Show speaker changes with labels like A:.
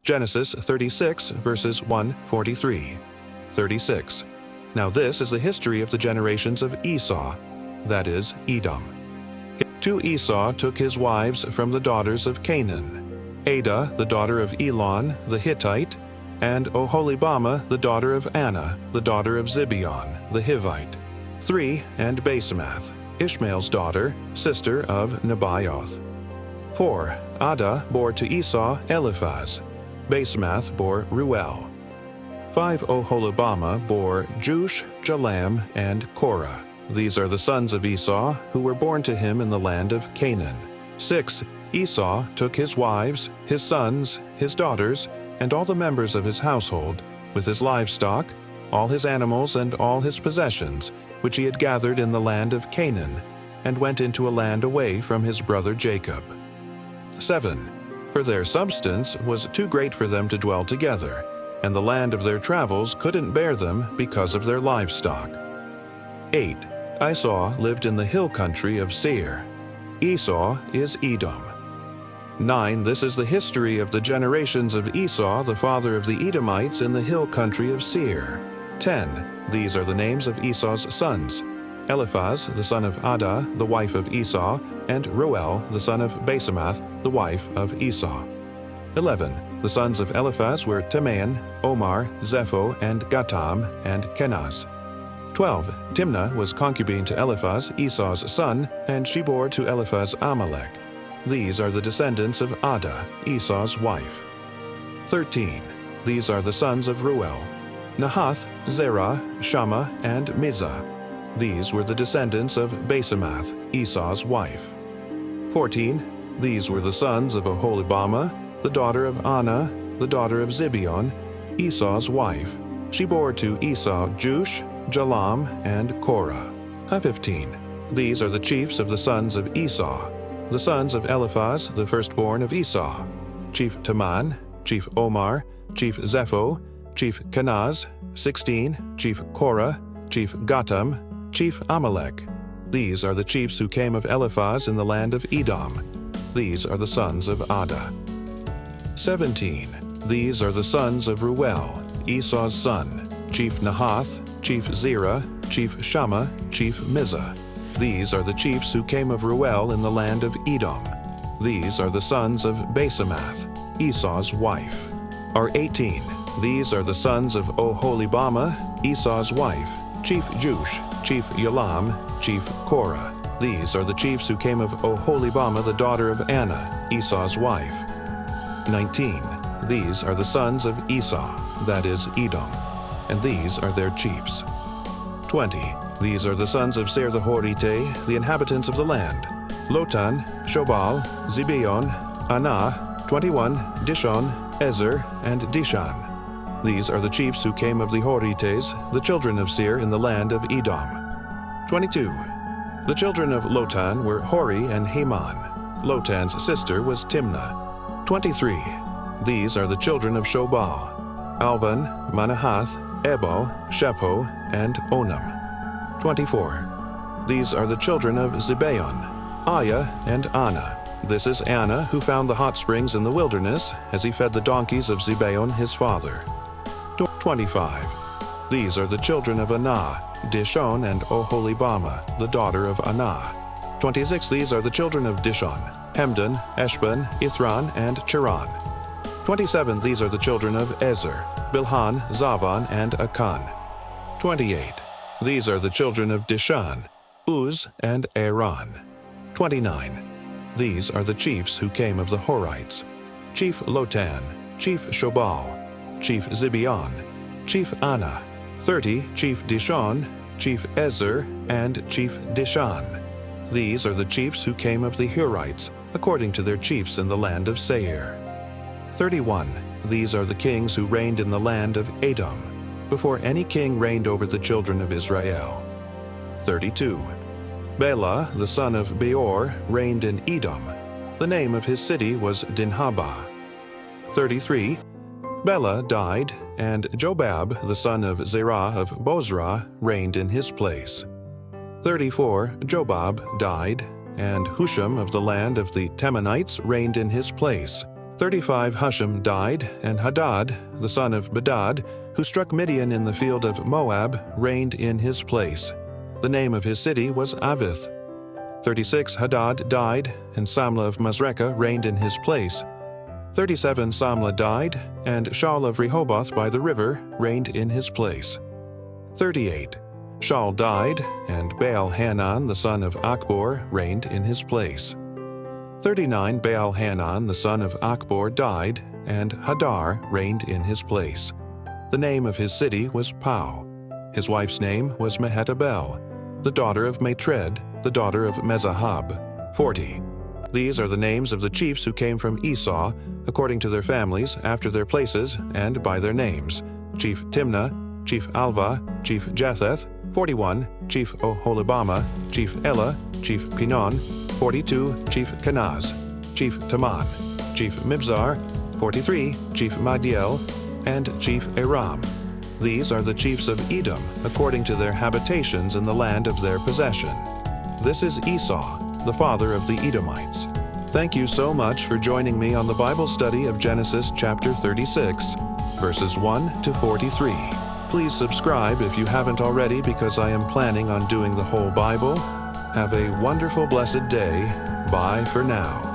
A: Genesis 36, verses 1-43. 36. Now this is the history of the generations of Esau, that is, Edom. To Esau took his wives from the daughters of Canaan, Adah, the daughter of Elon, the Hittite, and Oholibamah, the daughter of Anna, the daughter of Zibeon, the Hivite. 3. And Basemath, Ishmael's daughter, sister of Nebaioth. 4. Adah bore to Esau Eliphaz. Basemath bore Ruel. 5. Oholibamah bore Jush, Jalam, and Korah. These are the sons of Esau, who were born to him in the land of Canaan. 6. Esau took his wives, his sons, his daughters, and all the members of his household, with his livestock, all his animals and all his possessions, which he had gathered in the land of Canaan, and went into a land away from his brother Jacob. 7. For their substance was too great for them to dwell together, and the land of their travels couldn't bear them because of their livestock. 8. Esau lived in the hill country of Seir. Esau is Edom. 9. This is the history of the generations of Esau, the father of the Edomites, in the hill country of Seir. 10. These are the names of Esau's sons: Eliphaz, the son of Adah, the wife of Esau, and Ruel, the son of Basemath, the wife of Esau. 11. The sons of Eliphaz were Teman, Omar, Zepho, and Gatam, and Kenaz. 12. Timnah was concubine to Eliphaz, Esau's son, and she bore to Eliphaz Amalek. These are the descendants of Adah, Esau's wife. 13. These are the sons of Ruel: Nahath, Zerah, Shammah, and Mizah. These were the descendants of Basemath, Esau's wife. 14. These were the sons of Oholibamah, the daughter of Anna, the daughter of Zibeon, Esau's wife. She bore to Esau Jush, Jalam, and Korah. 15. These are the chiefs of the sons of Esau: the sons of Eliphaz, the firstborn of Esau: Chief Teman, Chief Omar, Chief Zepho, Chief Kenaz. 16. Chief Korah, Chief Gatam, Chief Amalek. These are the chiefs who came of Eliphaz in the land of Edom. These are the sons of Adah. 17. These are the sons of Ruel, Esau's son: Chief Nahath, Chief Zerah, Chief Shammah, Chief Mizah. These are the chiefs who came of Ruel in the land of Edom. These are the sons of Basemath, Esau's wife. 18. These are the sons of Oholibamah, Esau's wife: Chief Jush, Chief Yalam, Chief Korah. These are the chiefs who came of Oholibamah, the daughter of Anna, Esau's wife. 19. These are the sons of Esau, that is, Edom, and these are their chiefs. 20. These are the sons of Seir the Horite, the inhabitants of the land: Lotan, Shobal, Zibeon, Anah. 21. Dishon, Ezer, and Dishan. These are the chiefs who came of the Horites, the children of Seir in the land of Edom. 22. The children of Lotan were Hori and Heman. Lotan's sister was Timnah. 23. These are the children of Shobal: Alvan, Manahath, Ebal, Shepho, and Onam. 24. These are the children of Zibeon: Aya and Anna. This is Anna, who found the hot springs in the wilderness, as he fed the donkeys of Zibeon his father. 25. These are the children of Anah: Dishon and Oholibamah, the daughter of Anah. 26. These are the children of Dishon: Hemdan, Eshban, Ithran, and Cheran. 27. These are the children of Ezer: Bilhan, Zavan, and Akan. 28. These are the children of Dishan: Uz and Aaron. 29. These are the chiefs who came of the Horites: Chief Lotan, Chief Shobal, Chief Zibeon, Chief Anna. 30. Chief Dishon, Chief Ezer, and Chief Dishan. These are the chiefs who came of the Hurites, according to their chiefs in the land of Seir. 31. These are the kings who reigned in the land of Edom, before any king reigned over the children of Israel. 32. Bela, the son of Beor, reigned in Edom. The name of his city was Dinhabah. 33. Bela died, and Jobab, the son of Zerah of Bozrah, reigned in his place. 34. Jobab died, and Husham of the land of the Temanites reigned in his place. 35 Husham died, and Hadad, the son of Bedad, who struck Midian in the field of Moab, reigned in his place. The name of his city was Avith. 36 Hadad died, and Samlah of Masrekah reigned in his place. 37 Samlah died, and Shaul of Rehoboth by the river reigned in his place. 38 Shaul died, and Baal-Hanan the son of Achbor reigned in his place. 39 Baal-Hanan the son of Achbor died, and Hadar reigned in his place. The name of his city was Pau. His wife's name was Mehetabel, the daughter of Matred, the daughter of Mezahab. 40. These are the names of the chiefs who came from Esau, according to their families, after their places, and by their names: Chief Timnah, Chief Alva, Chief Japheth. 41 Chief Oholibamah, Chief Elah, Chief Pinon. 42 Chief Kenaz, Chief Taman, Chief Mibzar. 43 Chief Madiel, and Chief Aram. These are the chiefs of Edom, according to their habitations in the land of their possession. This is Esau, the father of the Edomites. Thank you so much for joining me on the Bible study of Genesis chapter 36, verses 1 to 43. Please subscribe if you haven't already, because I am planning on doing the whole Bible. Have a wonderful, blessed day. Bye for now.